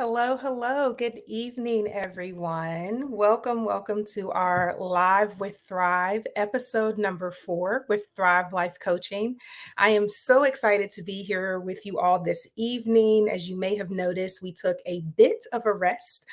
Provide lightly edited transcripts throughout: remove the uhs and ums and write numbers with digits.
Hello, hello. Good evening, everyone. Welcome to our Live with Thrive episode number 4 with Thrive Life Coaching. I am so excited to be here with you all this evening. As you may have noticed, we took a bit of a rest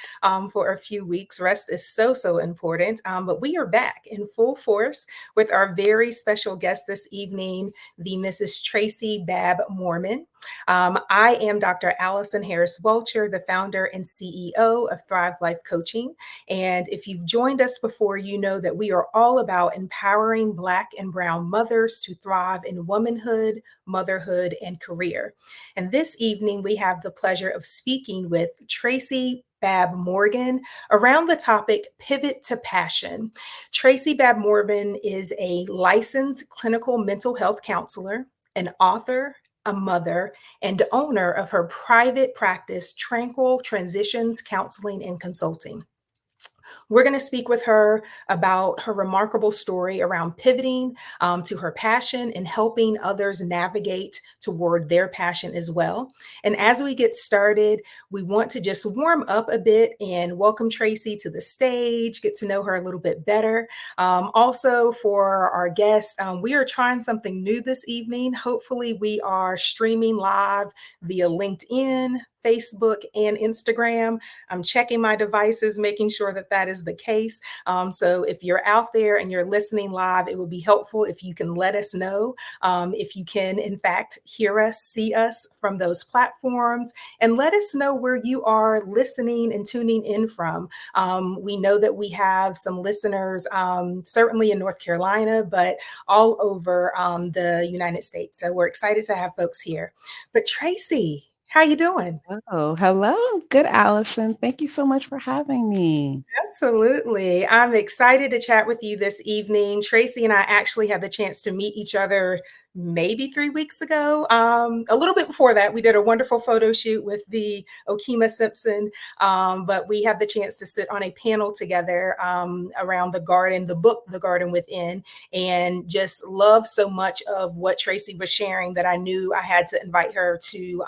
for a few weeks. Rest is so important, but we are back in full force with our very special guest this evening, the Mrs. Tracey Babb-Morman. I am Dr. Alison Harris Welcher, the founder and CEO of Thrive Life Coaching. And if you've joined us before, you know that we are all about empowering Black and Brown mothers to thrive in womanhood, motherhood, and career. And this evening, we have the pleasure of speaking with Tracey Babb-Morgan around the topic Pivot to Passion. Tracey Babb-Morgan is a licensed clinical mental health counselor, an author, a mother, and owner of her private practice, Tranquil Transitions Counseling and Consulting. We're going to speak with her about her remarkable story around pivoting to her passion and helping others navigate toward their passion as well. And as we get started, we want to just warm up a bit and welcome Tracey to the stage, get to know her a little bit better. Also, for our guests, we are trying something new this evening. Hopefully, we are streaming live via LinkedIn, Facebook, and Instagram. I'm checking my devices, making sure that that is the case. So if you're out there and you're listening live, it would be helpful if you can let us know if you can, in fact, hear us, see us from those platforms, and let us know where you are listening and tuning in from. We know that we have some listeners, certainly in North Carolina, but all over the United States. So we're excited to have folks here. But Tracey, how you doing? Oh, hello. Good, Allison. Thank you so much for having me. Absolutely. I'm excited to chat with you this evening. Tracey and I actually had the chance to meet each other maybe 3 weeks ago. A little bit before that, we did a wonderful photo shoot with the Okema Simpson, but we had the chance to sit on a panel together around the garden, the book, The Garden Within, and just loved so much of what Tracey was sharing that I knew I had to invite her to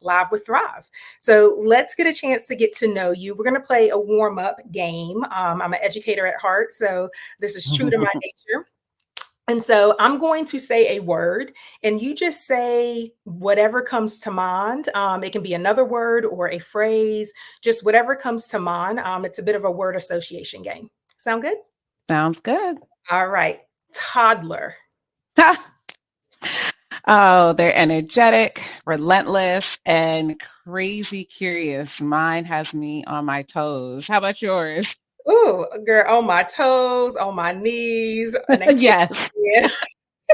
Live with Thrive. So let's get a chance to get to know you. We're going to play a warm up game. I'm an educator at heart, so this is true to my nature. And so I'm going to say a word, and you just say whatever comes to mind. It can be another word or a phrase, just whatever comes to mind. It's a bit of a word association game. Sound good? Sounds good. All right. Toddler. Oh, they're energetic, relentless, and crazy curious. Mine has me on my toes. How about yours? Ooh, girl, on my toes, on my knees, and I Yes, can't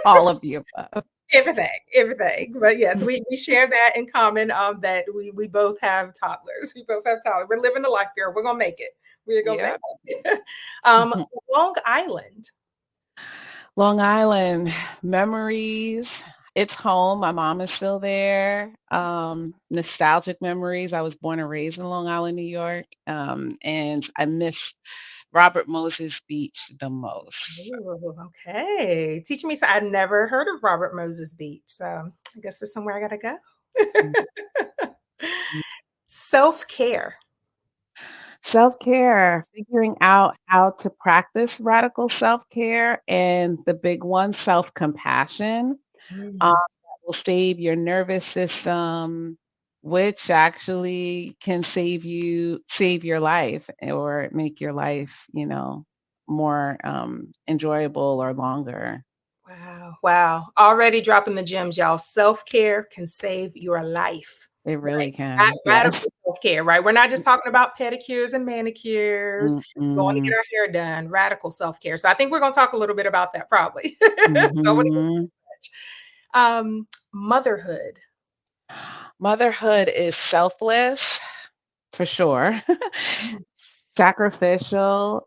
all of the above. everything. But yes, we share that in common. That we both have toddlers. We both have toddlers. We're living the life, girl. We're gonna make it. We're gonna make Yep. it. um, Long Island. Long Island, memories. It's home. My mom is still there. Nostalgic memories. I was born and raised in Long Island, New York. And I miss Robert Moses Beach the most. Ooh, okay. Teach me. So I've never heard of Robert Moses Beach. So I guess it's somewhere I gotta go. Mm. Self care. Self-care, figuring out how to practice radical self-care, and the big one, self-compassion, that will save your nervous system, which actually can save your life or make your life, more, enjoyable or longer. Wow. Wow. Already dropping the gems, y'all. Self care can save your life, It right? really can, yes. Radical self care, right? We're not just talking about pedicures and manicures, going to get Mm-mm. our hair done, radical self care. So I think we're going to talk a little bit about that probably. So I want to Mhm. motherhood. Motherhood is selfless, for sure. Sacrificial,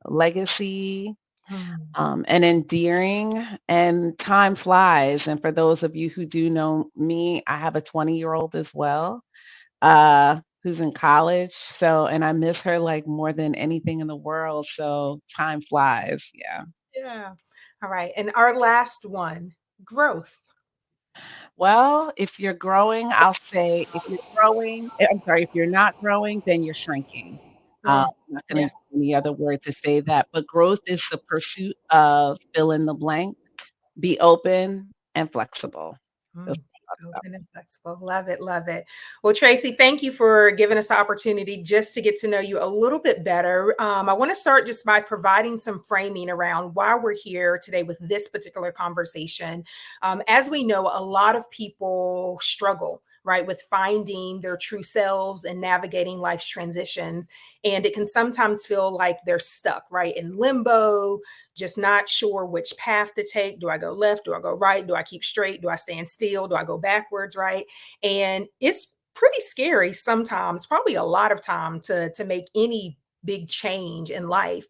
legacy, Mm. and endearing, and time flies. And for those of you who do know me, I have a 20-year-old as well, who's in college. So, and I miss her like more than anything in the world. So time flies. Yeah. Yeah. All right. And our last one, growth. Well, if you're growing, I'll say if you're growing I'm sorry, if you're not growing, then you're shrinking. Mm, I'm not gonna yeah. use any other word to say that, but growth is the pursuit of fill in the blank, be open and flexible. Those Mm, are open and flexible. Love it. Love it. Well, Tracey, thank you for giving us the opportunity just to get to know you a little bit better. I want to start just by providing some framing around why we're here today with this particular conversation. As we know, a lot of people struggle. Right, with finding their true selves and navigating life's transitions. And it can sometimes feel like they're stuck, right, in limbo, just not sure which path to take. Do I go left? Do I go right? Do I keep straight? Do I stand still? Do I go backwards? Right. And it's pretty scary sometimes, probably a lot of time to make any big change in life.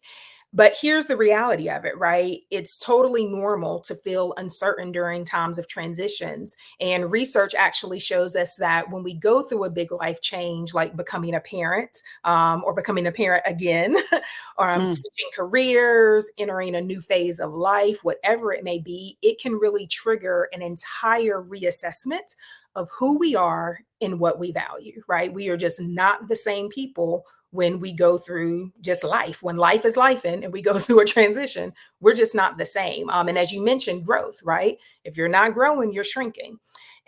But here's the reality of it, right? It's totally normal to feel uncertain during times of transitions. And research actually shows us that when we go through a big life change, like becoming a parent or becoming a parent again, or mm, switching careers, entering a new phase of life, whatever it may be, it can really trigger an entire reassessment of who we are and what we value, right? We are just not the same people when we go through just life. When life is life and we go through a transition, we're just not the same. And as you mentioned, growth, right? If you're not growing, you're shrinking.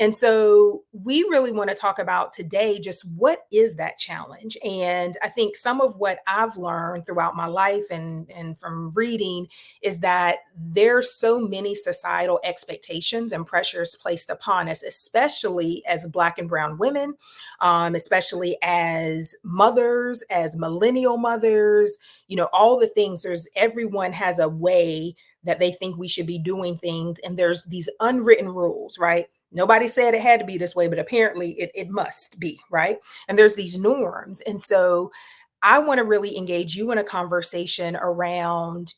And so we really want to talk about today just what is that challenge? And I think some of what I've learned throughout my life and from reading is that there's so many societal expectations and pressures placed upon us, especially as Black and Brown women, especially as mothers, as millennial mothers, all the things. Everyone has a way that they think we should be doing things. And there's these unwritten rules, right? Nobody said it had to be this way, but apparently it must be, right? And there's these norms. And so I want to really engage you in a conversation around,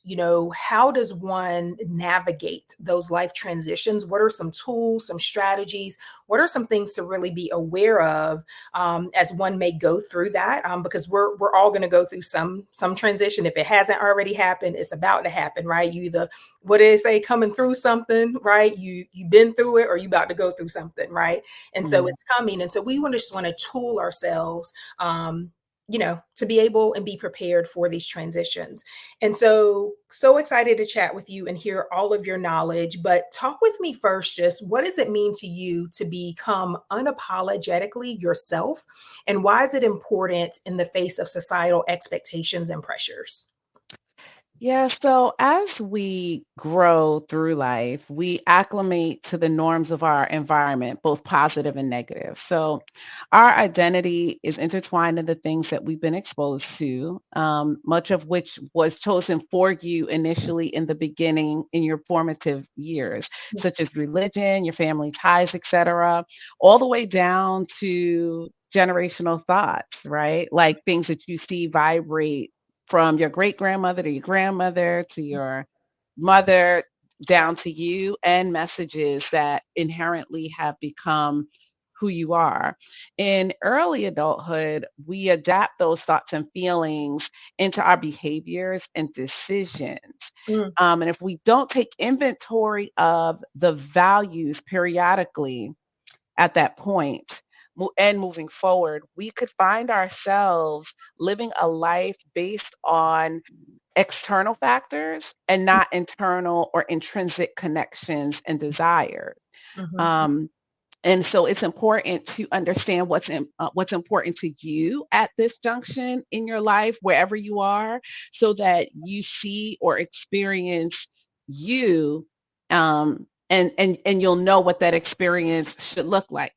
how does one navigate those life transitions? What are some tools, some strategies? What are some things to really be aware of as one may go through that? Because we're all going to go through some transition. If it hasn't already happened, it's about to happen, right? You either, what do they say, coming through something, right? You've been through it, or you about to go through something, right? And so mm. it's coming. And so we just want to tool ourselves. To be able and be prepared for these transitions. And so excited to chat with you and hear all of your knowledge. But talk with me first, just what does it mean to you to become unapologetically yourself? And why is it important in the face of societal expectations and pressures? Yeah, so as we grow through life, we acclimate to the norms of our environment, both positive and negative. So our identity is intertwined in the things that we've been exposed to, much of which was chosen for you initially in the beginning in your formative years, such as religion, your family ties, etc., all the way down to generational thoughts, right? Like things that you see vibrate from your great grandmother to your grandmother to your mother Yeah. down to you, and messages that inherently have become who you are. In early adulthood, we adapt those thoughts and feelings into our behaviors and decisions. Mm, And if we don't take inventory of the values periodically, at that point and moving forward, we could find ourselves living a life based on external factors and not internal or intrinsic connections and desires. mhm, Um, and so it's important to understand what's important to you at this junction in your life, wherever you are, so that you see or experience you, and you'll know what that experience should look like.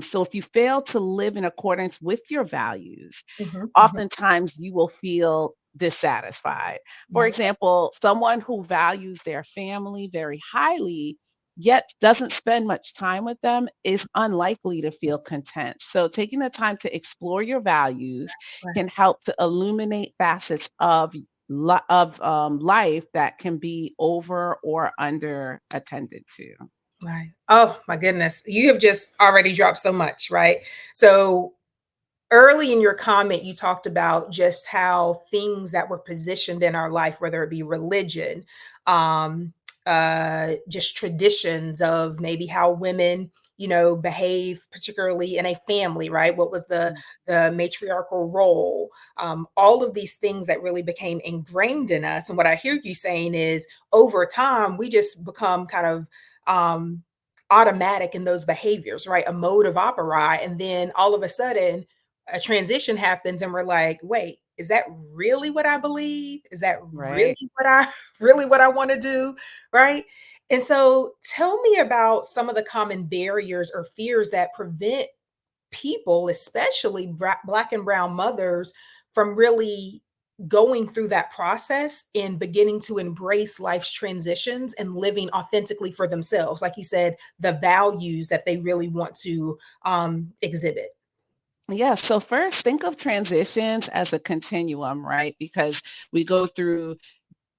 So if you fail to live in accordance with your values, mhm, mhm. oftentimes you will feel dissatisfied. For Right. example, someone who values their family very highly yet doesn't spend much time with them is unlikely to feel content. So taking the time to explore your values Right. can help to illuminate facets of life that can be over or under attended to. Right. Oh my goodness. You have just already dropped so much, right? So early in your comment, you talked about just how things that were positioned in our life, whether it be religion, um, just traditions of maybe how women, behave, particularly in a family, right? What was the matriarchal role? All of these things that really became ingrained in us. And what I hear you saying is, over time, we just become kind of automatic in those behaviors, right? A mode of opera, and then all of a sudden, a transition happens, and we're like, wait, is that really what I believe? Is that really Right. what I want to do? Right. And so tell me about some of the common barriers or fears that prevent people, especially Black and brown mothers, from really going through that process and beginning to embrace life's transitions and living authentically for themselves. Like you said, the values that they really want to exhibit. Yeah, so first think of transitions as a continuum, right? Because we go through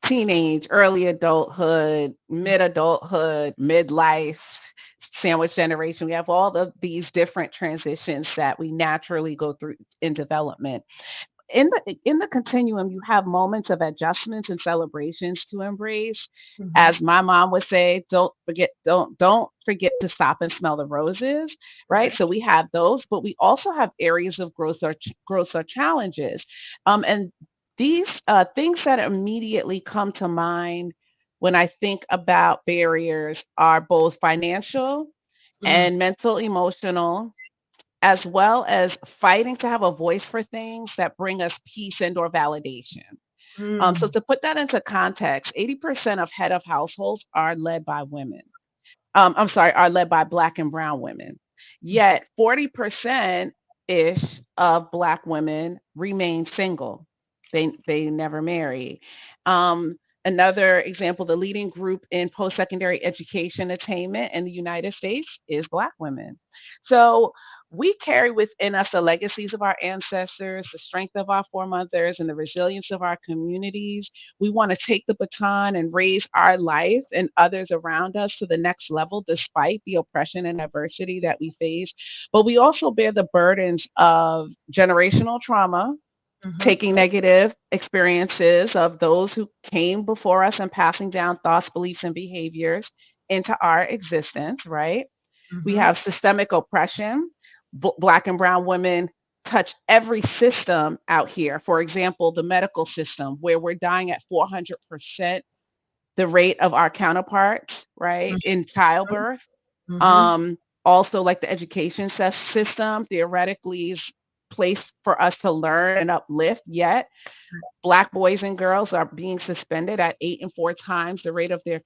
teenage, early adulthood, mid-adulthood, midlife, sandwich generation. We have all of these different transitions that we naturally go through in development. In the continuum, you have moments of adjustments and celebrations to embrace. Mhm, As my mom would say, don't forget to stop and smell the roses, right? okay. So we have those, but we also have areas of growth or challenges. And these things that immediately come to mind when I think about barriers are both financial Mm, and mental emotional, as well as fighting to have a voice for things that bring us peace and or validation. So mm, to put that into context, 80% of head of households are led by women. I'm sorry, are led by Black and brown women. Yet 40% ish of Black women remain single. They never marry. Um, Another example, the leading group in post-secondary education attainment in the United States is Black women. So we carry within us the legacies of our ancestors, the strength of our foremothers, and the resilience of our communities. We want to take the baton and raise our life and others around us to the next level, despite the oppression and adversity that we face. But we also bear the burdens of generational trauma, mhm, taking negative experiences of those who came before us and passing down thoughts, beliefs, and behaviors into our existence, right? We mhm, have systemic oppression. Black and brown women touch every system out here. For example, the medical system, where we're dying at 400% the rate of our counterparts, right, in childbirth. mhm, Um, Also, like the education system, theoretically is placed for us to learn and uplift. Yet, Black boys and girls are being suspended at 8 and 4 times the rate of their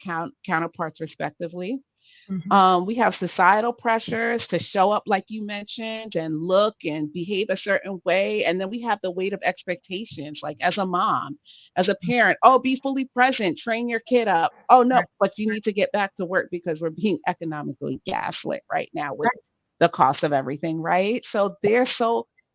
counterparts, respectively. mhm, We have societal pressures to show up, like you mentioned, and look and behave a certain way. And then we have the weight of expectations, like as a mom, as a parent, oh, be fully present, train your kid up. Oh, no, right, but you need to get back to work because we're being economically gaslit right now with right. the cost of everything, right?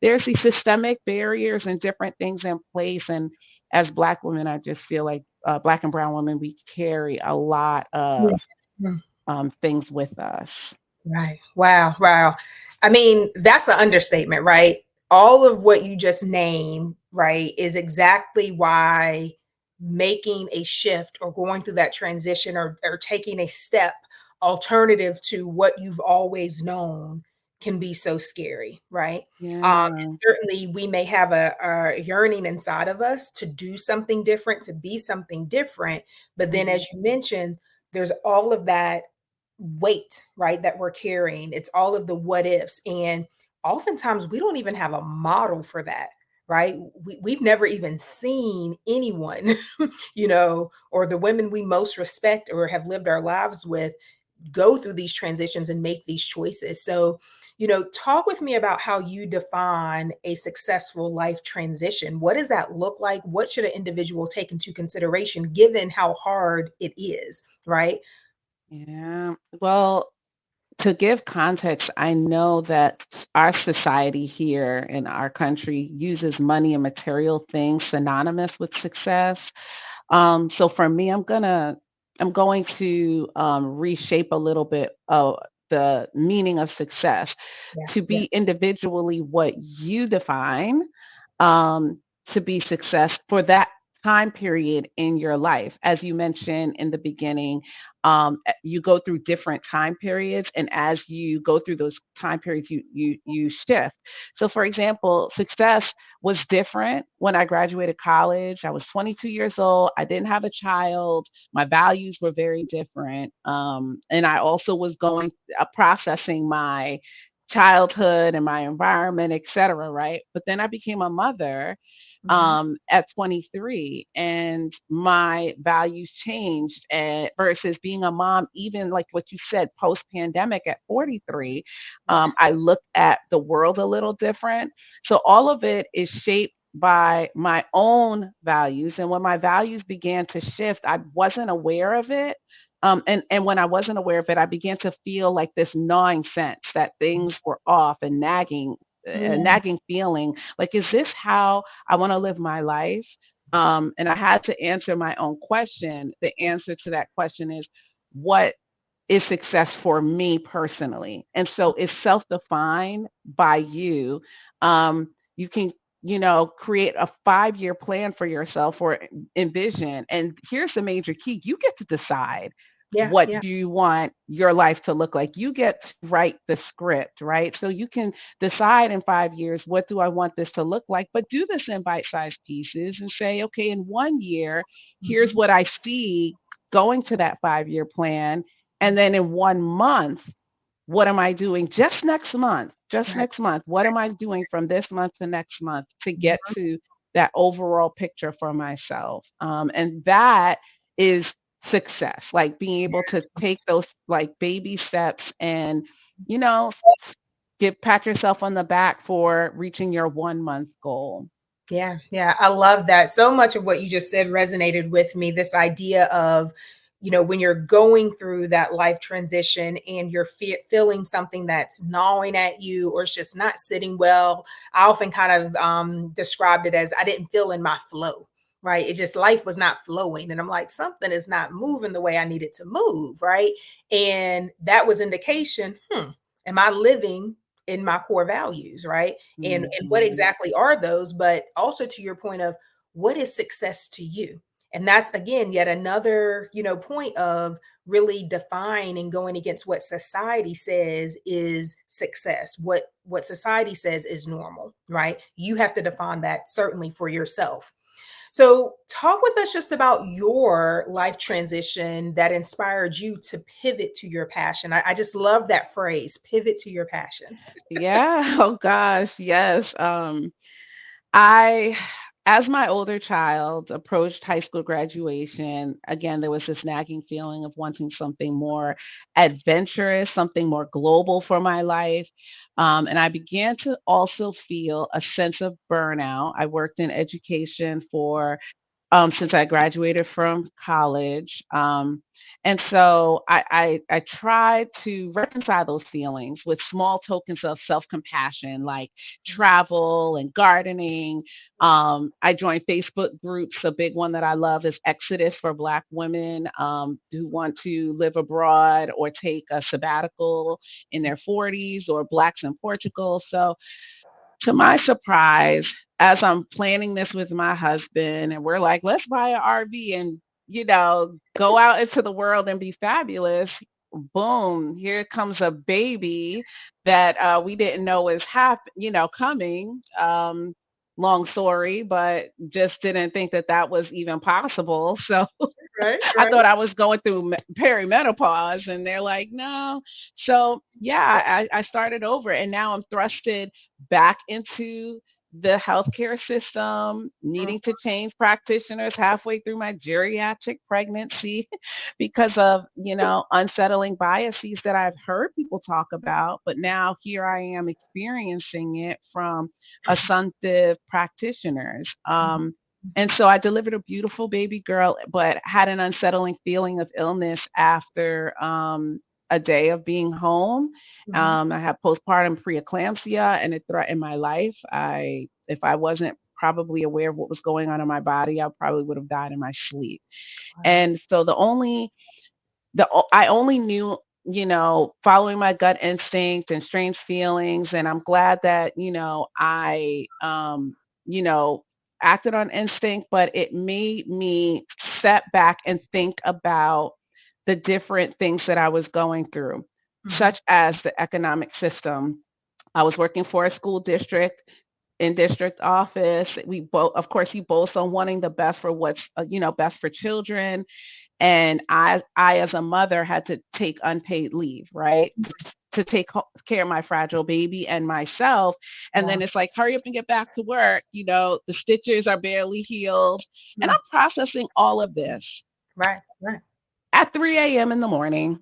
There's these systemic barriers and different things in place. And as Black women, I just feel like Black and brown women, we carry a lot Yeah. of Mm. things with us. Right. Wow. Wow. I mean, that's an understatement, right? All of what you just named, right, is exactly why making a shift or going through that transition or taking a step alternative to what you've always known can be so scary, right? And Yeah. certainly we may have a yearning inside of us to do something different, to be something different. But then, Mhm. as you mentioned, there's all of that weight, right, that we're carrying. It's all of the what ifs. And oftentimes we don't even have a model for that, right? We've never even seen anyone, or the women we most respect or have lived our lives with go through these transitions and make these choices. So, talk with me about how you define a successful life transition. What does that look like? What should an individual take into consideration given how hard it is, right? Yeah. Well, to give context, I know that our society here in our country uses money and material things synonymous with success. So for me, I'm going to reshape a little bit of the meaning of success Yeah. to Yeah. be individually what you define um, to be success for that. time period in your life. As you mentioned in the beginning, you go through different time periods, and as you go through those time periods, you shift. So, for example, success was different when I graduated college. I was 22 years old. I didn't have a child. My values were very different, and I also was going processing my childhood and my environment, et cetera, right? But then I became a mother Mhm. at 23, and my values changed, versus being a mom, even like what you said, post pandemic at 43. Yes. I look at the world a little different. So all of it is shaped by my own values. And when my values began to shift, I wasn't aware of it. And when I wasn't aware of it, I began to feel like this gnawing sense that things were off, and a Mm, nagging feeling like, is this how I want to live my life? And I had to answer my own question. The answer to that question is, what is success for me personally? And so it's self-defined by you. You can, create a 5-year plan for yourself, or envision. And here's the major key: you get to decide yeah, what yeah. you want your life to look like. You get to write the script, right? So you can decide in 5 years, what do I want this to look like? But do this in bite-sized pieces and say, okay, in 1 year, here's Mhm. what I see going to that 5-year plan. And then in 1 month, what am I doing just next month? Just Right. next month. What am I doing from this month to next month to get Mhm. to that overall picture for myself? And that is success, like being able to take those like baby steps, and, you know, pat yourself on the back for reaching your 1 month goal. Yeah, yeah, I love that. So much of what you just said resonated with me. This idea of, when you're going through that life transition and you're feeling something that's gnawing at you or it's just not sitting well. I often kind of described it as I didn't feel in my flow, right? It just, life was not flowing. And I'm like, something is not moving the way I need it to move, right? And that was indication, am I living in my core values, right? And what Mhm. exactly are those? But also to your point of, what is success to you? And that's, again, yet another, point of really define and going against what society says is success, what society says is normal, right? You have to define that certainly for yourself. So talk with us just about your life transition that inspired you to pivot to your passion. I just love that phrase, pivot to your passion. Yeah. Oh gosh. Yes. I, as my older child approached high school graduation, again, there was this nagging feeling of wanting something more adventurous, something more global for my life. And I began to also feel a sense of burnout. I worked in education for since I graduated from college. And so I tried to reconcile those feelings with small tokens of self-compassion, like travel and gardening. I joined Facebook groups. A big one that I love is Exodus for Black women who want to live abroad or take a sabbatical in their 40s, or Blacks in Portugal. So to my surprise, as I'm planning this with my husband, and we're like, let's buy an RV and, go out into the world and be fabulous. Boom, here comes a baby that we didn't know was coming. Long story, but just didn't think that that was even possible. So Right, I right. thought I was going through perimenopause, and they're like, no. So yeah, I started over, and now I'm thrusted back into the healthcare system, Mm, needing to change practitioners halfway through my geriatric pregnancy because of, unsettling biases that I've heard people talk about. But now here I am experiencing it from assumptive practitioners. mhm, And so I delivered a beautiful baby girl, but had an unsettling feeling of illness after a day of being home. mhm. I had postpartum preeclampsia, and it threatened my life. If I wasn't probably aware of what was going on in my body, I probably would have died in my sleep. Wow. And so I only knew, following my gut instinct and strange feelings. And I'm glad that, you know, acted on instinct, but it made me step back and think about the different things that I was going through, Mhm. such as the economic system. I was working for a school district in district office. We both, of course, you both on wanting the best for what's best for children. And I as a mother had to take unpaid leave, right? To take care of my fragile baby and myself. And Yeah. then it's like, hurry up and get back to work. The stitches are barely healed. And Mm. I'm processing all of this Right, right, at 3 a.m. in the morning,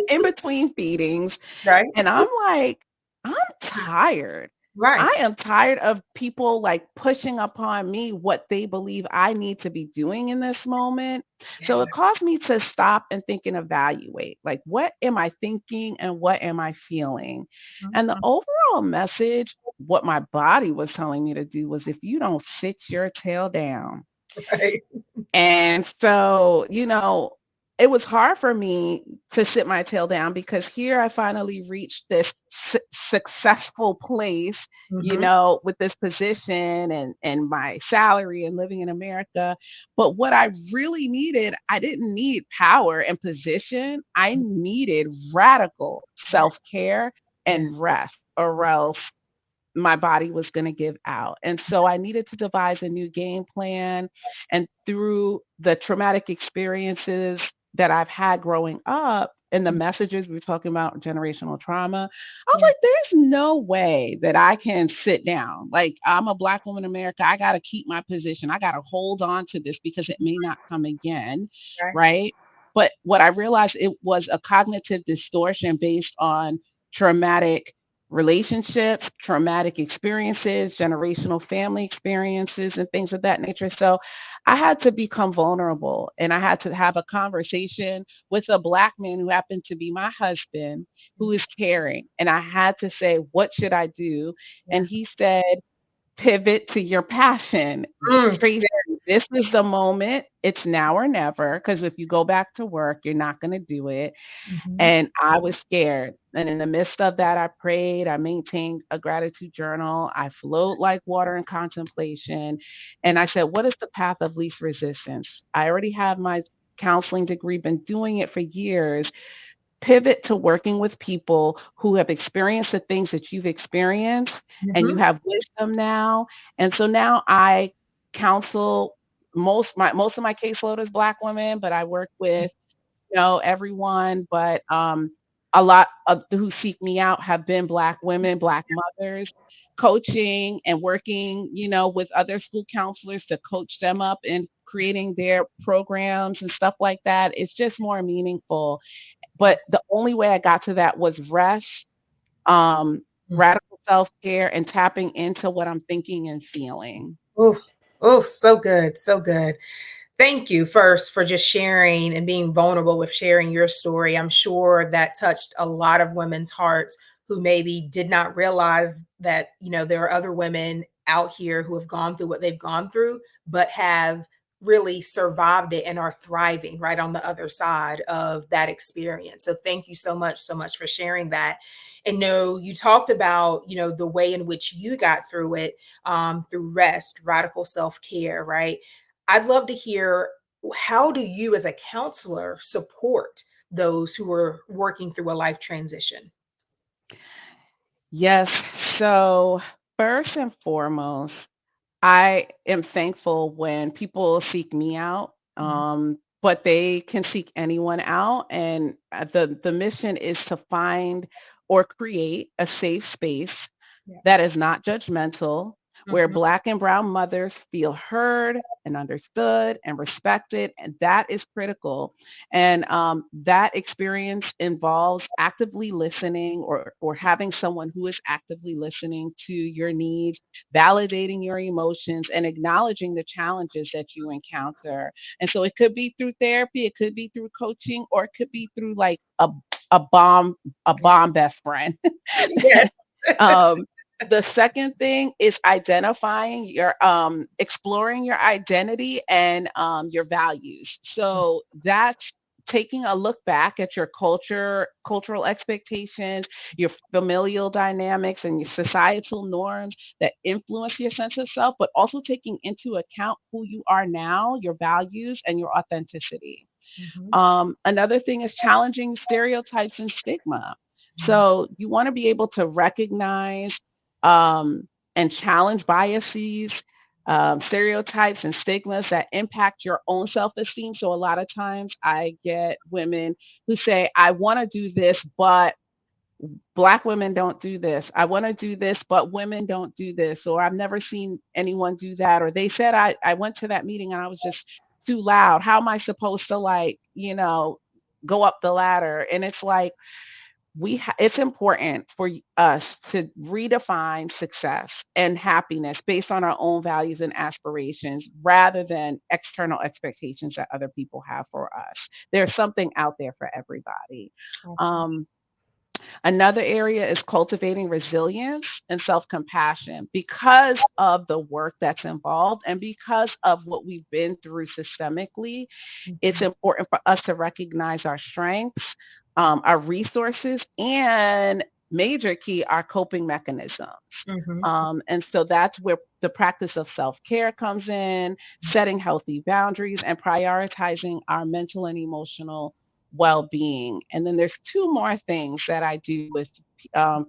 in between feedings. right, And I'm like, I'm tired. right. I am tired of people like pushing upon me what they believe I need to be doing in this moment. So it Yeah. caused me to stop and think and evaluate, like, what am I thinking and what am I feeling? And the Mhm. overall message, what my body was telling me to do was, if you don't sit your tail down, Right. and so, it was hard for me to sit my tail down because here I finally reached this successful place, Mhm. with this position and my salary and living in America. But what I really needed, I didn't need power and position. I needed radical Yes, self-care yes. and rest, or else my body was going to give out. And so I needed to devise a new game plan. And through the traumatic experiences that I've had growing up and the Mm. messages we were talking about, generational trauma, I was Yeah, like, there's no way that I can sit down. Like, I'm a Black woman in America. I got to keep my position. I got to hold on to this because it may not come again. right. Right. But what I realized, it was a cognitive distortion based on traumatic relationships, traumatic experiences, generational family experiences, and things of that nature. So I had to become vulnerable and I had to have a conversation with a Black man who happened to be my husband, who is caring. And I had to say, what should I do? Yeah. And he said, pivot to your passion. Tracy, Yes. this is the moment. It's now or never. Because if you go back to work, you're not going to do it. Mhm. And I was scared. And in the midst of that, I prayed, I maintained a gratitude journal, I flowed like water in contemplation. And I said, what is the path of least resistance? I already have my counseling degree, been doing it for years. Pivot to working with people who have experienced the things that you've experienced, and you Mhm. have wisdom now. And so now I counsel, most of my caseload is Black women, but I work with everyone, but a lot of who seek me out have been Black women, Black mothers, coaching and working, with other school counselors to coach them up in creating their programs and stuff like that. It's just more meaningful. Yeah. But the only way I got to that was rest, Mhm. radical self-care, and tapping into what I'm thinking and feeling. Ooh, ooh, so good, so good. Thank you first for just sharing and being vulnerable with sharing your story. I'm sure that touched a lot of women's hearts who maybe did not realize that, there are other women out here who have gone through what they've gone through, but have really survived it and are thriving right on the other side of that experience. So thank you so much for sharing that. And no, you talked about, the way in which you got through it, through rest, radical self-care, right? I'd love to hear, how do you as a counselor support those who are working through a life transition? Yes. So first and foremost, I am thankful when people seek me out, Mhm. but they can seek anyone out. And the mission is to find or create a safe space Yeah. that is not judgmental, where Mhm. Black and Brown mothers feel heard and understood and respected. And that is critical. And that experience involves actively listening, or having someone who is actively listening to your needs, validating your emotions, and acknowledging the challenges that you encounter. And so it could be through therapy, it could be through coaching, or it could be through like a bomb a bomb best friend. Yes. um, the second thing is identifying exploring your identity and your values. So that's taking a look back at your cultural expectations, your familial dynamics, and your societal norms that influence your sense of self, but also taking into account who you are now, your values, and your authenticity. Mhm. Another thing is challenging stereotypes and stigma. Mm. So you want to be able to recognize um, and challenge biases, stereotypes, and stigmas that impact your own self esteem. So a lot of times I get women who say, I want to do this, but Black women don't do this. I want to do this, but women don't do this. Or I've never seen anyone do that. Or they said I went to that meeting and I was just too loud. How am I supposed to go up the ladder? And it's like it's important for us to redefine success and happiness based on our own values and aspirations rather than external expectations that other people have for us. There's something out there for everybody. That's right. Um, Another area is cultivating resilience and self compassion because of the work that's involved and because of what we've been through systemically. It's Mhm. important for us to recognize our strengths, our resources, and major key, our coping mechanisms. Mhm. And so that's where the practice of self care comes in, setting healthy boundaries, and prioritizing our mental and emotional well being. And then there's two more things that I do with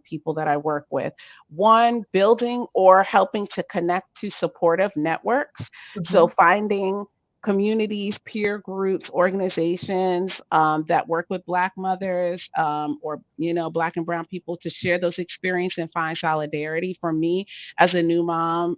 people that I work with. One, building or helping to connect to supportive networks. So Mhm. finding communities, peer groups, organizations that work with Black mothers or Black and Brown people to share those experiences and find solidarity. For me, as a new mom,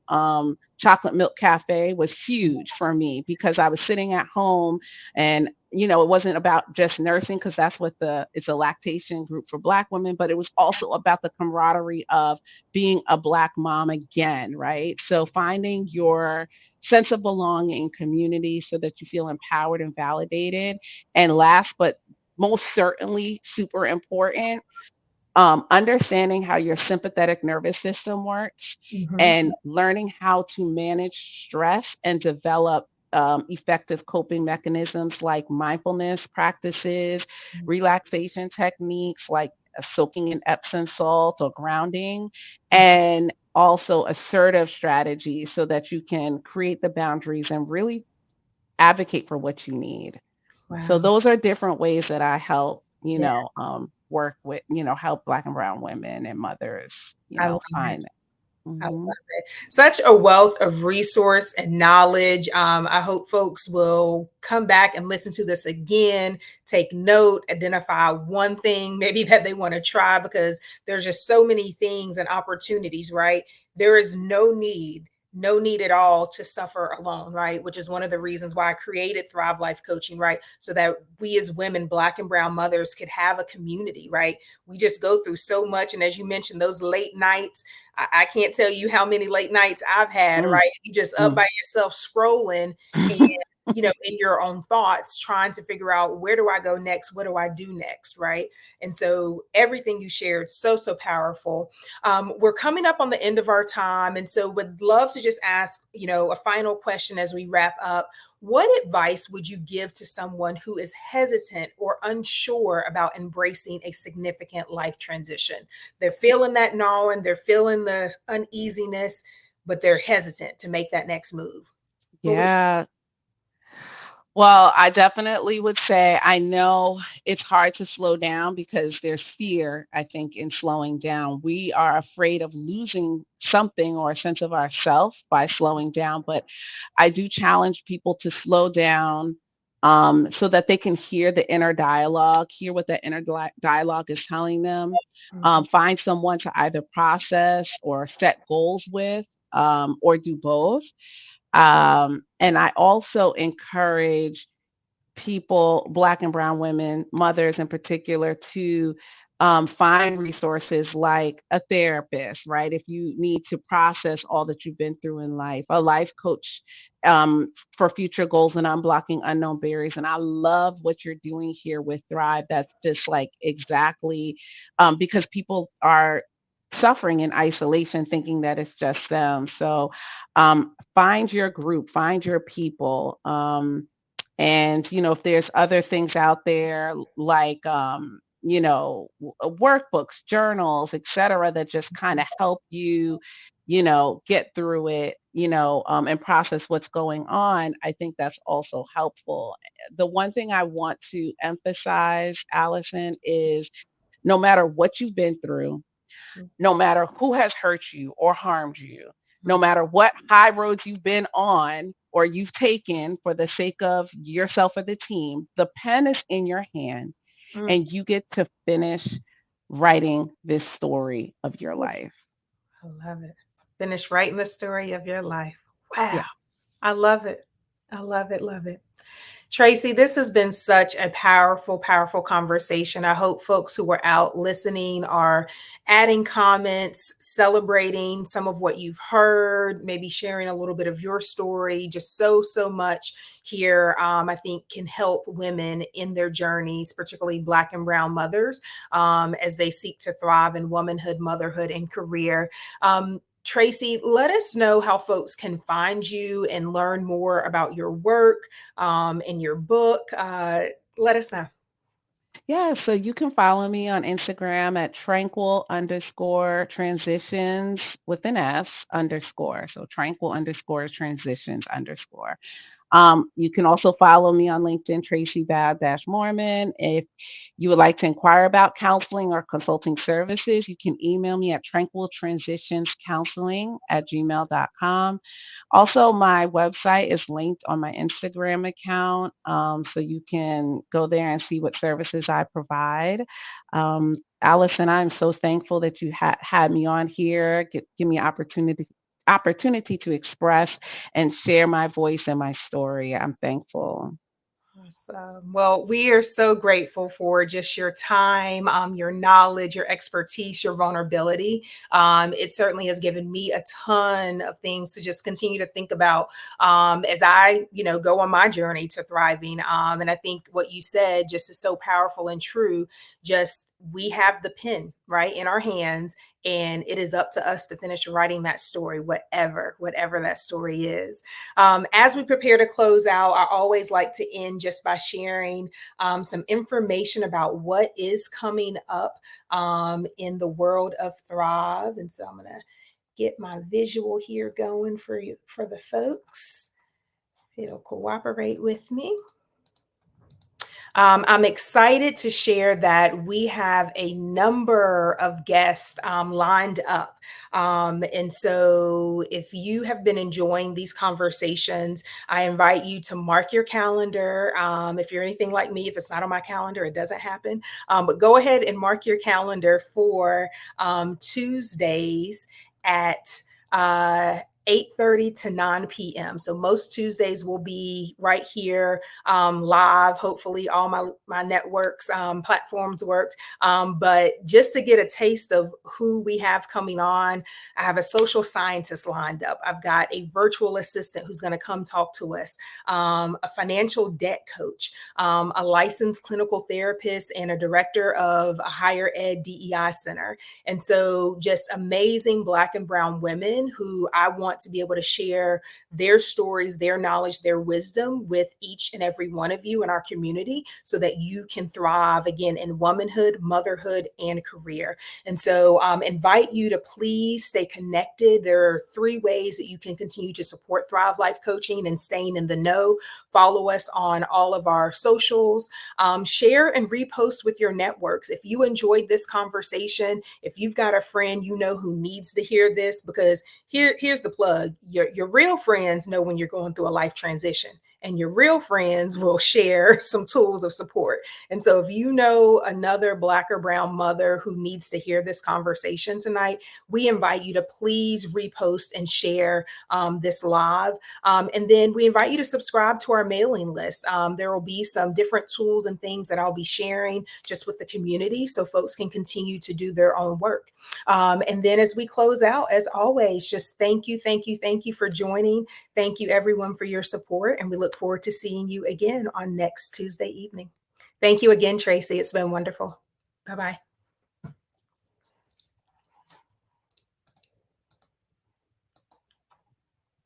Chocolate Milk Cafe was huge for me because I was sitting at home and it wasn't about just nursing because that's what it's a lactation group for Black women, but it was also about the camaraderie of being a Black mom again, right? So finding your sense of belonging, community, so that you feel empowered and validated. And last but most certainly super important, understanding how your sympathetic nervous system works Mhm. and learning how to manage stress and develop effective coping mechanisms like mindfulness practices, relaxation techniques like soaking in Epsom salt or grounding, Mhm. and also assertive strategies so that you can create the boundaries and really advocate for what you need. So Wow. those are different ways that I help, Yeah, work with, help Black and Brown women and mothers, I love it. find it. I love Mhm. it. Such a wealth of resource and knowledge. I hope folks will come back and listen to this again, take note, identify one thing maybe that they want to try because there's just so many things and opportunities, right? There is no need at all to suffer alone, right? Which is one of the reasons why I created Thrive Life Coaching, right? So that we as women, Black and Brown mothers, could have a community, right? We just go through so much. And as you mentioned, those late nights, I can't tell you how many late nights I've had, Mm, right? You just up mm. by yourself scrolling and in your own thoughts, trying to figure out where do I go next? What do I do next? Right. And so everything you shared, so, so powerful. We're coming up on the end of our time. And so would love to just ask, a final question as we wrap up. What advice would you give to someone who is hesitant or unsure about embracing a significant life transition? They're feeling that gnawing, they're feeling the uneasiness, but they're hesitant to make that next move. What would you say? Yeah. Well, I definitely would say I know it's hard to slow down because there's fear, I think, in slowing down. We are afraid of losing something or a sense of ourself by slowing down, but I do challenge people to slow down so that they can hear the inner dialogue, hear what that inner dialogue is telling them, Mhm. find someone to either process or set goals with, or do both. And I also encourage people, Black and Brown women, mothers in particular, to find resources like a therapist, right? If you need to process all that you've been through in life, a life coach for future goals and unblocking unknown barriers. And I love what you're doing here with Thrive. That's just like exactly because people are suffering in isolation, thinking that it's just them. So find your group, find your people. And, if there's other things out there like, workbooks, journals, et cetera, that just kind of help you, get through it, and process what's going on, I think that's also helpful. The one thing I want to emphasize, Allison, is no matter what you've been through, no matter who has hurt you or harmed you, no Mhm. matter what high roads you've been on or you've taken for the sake of yourself or the team, the pen is in your hand Mm. and you get to finish writing this story of your Oof, life. I love it. Finish writing the story of your life. Wow. Yeah. I love it. I love it. Love it. Tracey, this has been such a powerful, powerful conversation. I hope folks who are out listening are adding comments, celebrating some of what you've heard, maybe sharing a little bit of your story. Just so much here, I think, can help women in their journeys, particularly Black and Brown mothers, as they seek to thrive in womanhood, motherhood, and career. Tracey, let us know how folks can find you and learn more about your work in your book. Let us know. Yeah, so you can follow me on Instagram at tranquil_transitions with an S underscore. So tranquil_transitions_. You can also follow me on LinkedIn, Tracey Babb-Morman. If you would like to inquire about counseling or consulting services, you can email me at tranquiltransitionscounseling@gmail.com. Also, my website is linked on my Instagram account, so you can go there and see what services I provide. Allison, I'm so thankful that you had me on here, give me opportunity to express and share my voice and my story. I'm thankful. Awesome. Well, we are so grateful for just your time, your knowledge, your expertise, your vulnerability. It certainly has given me a ton of things to just continue to think about as I, go on my journey to thriving. And I think what you said just is so powerful and true. Just we have the pen right in our hands, and it is up to us to finish writing that story, whatever that story is. As we prepare to close out, I always like to end just by sharing some information about what is coming up in the world of Thrive. And so I'm going to get my visual here going for you, for the folks. It'll cooperate with me. I'm excited to share that we have a number of guests lined up. And so, if you have been enjoying these conversations, I invite you to mark your calendar. If you're anything like me, if it's not on my calendar, it doesn't happen. But go ahead and mark your calendar for Tuesdays at 8:30 to 9 p.m. So most Tuesdays will be right here live. Hopefully all my networks, platforms worked. But just to get a taste of who we have coming on, I have a social scientist lined up. I've got a virtual assistant who's going to come talk to us, a financial debt coach, a licensed clinical therapist, and a director of a higher ed DEI center. And so just amazing Black and Brown women who I want to be able to share their stories, their knowledge, their wisdom with each and every one of you in our community so that you can thrive again in womanhood, motherhood, and career. And so invite you to please stay connected. There are 3 ways that you can continue to support Thrive Life Coaching and staying in the know. Follow us on all of our socials. Share and repost with your networks. If you enjoyed this conversation, if you've got a friend who needs to hear this, because here's the plug. Your real friends know when you're going through a life transition, and your real friends will share some tools of support. And so if you know another Black or Brown mother who needs to hear this conversation tonight, we invite you to please repost and share this live. And then we invite you to subscribe to our mailing list. There will be some different tools and things that I'll be sharing just with the community so folks can continue to do their own work. And then as we close out, as always, just thank you for joining. Thank you, everyone, for your support. And we look forward to seeing you again on next Tuesday evening. Thank you again, Tracey. It's been wonderful. Bye-bye.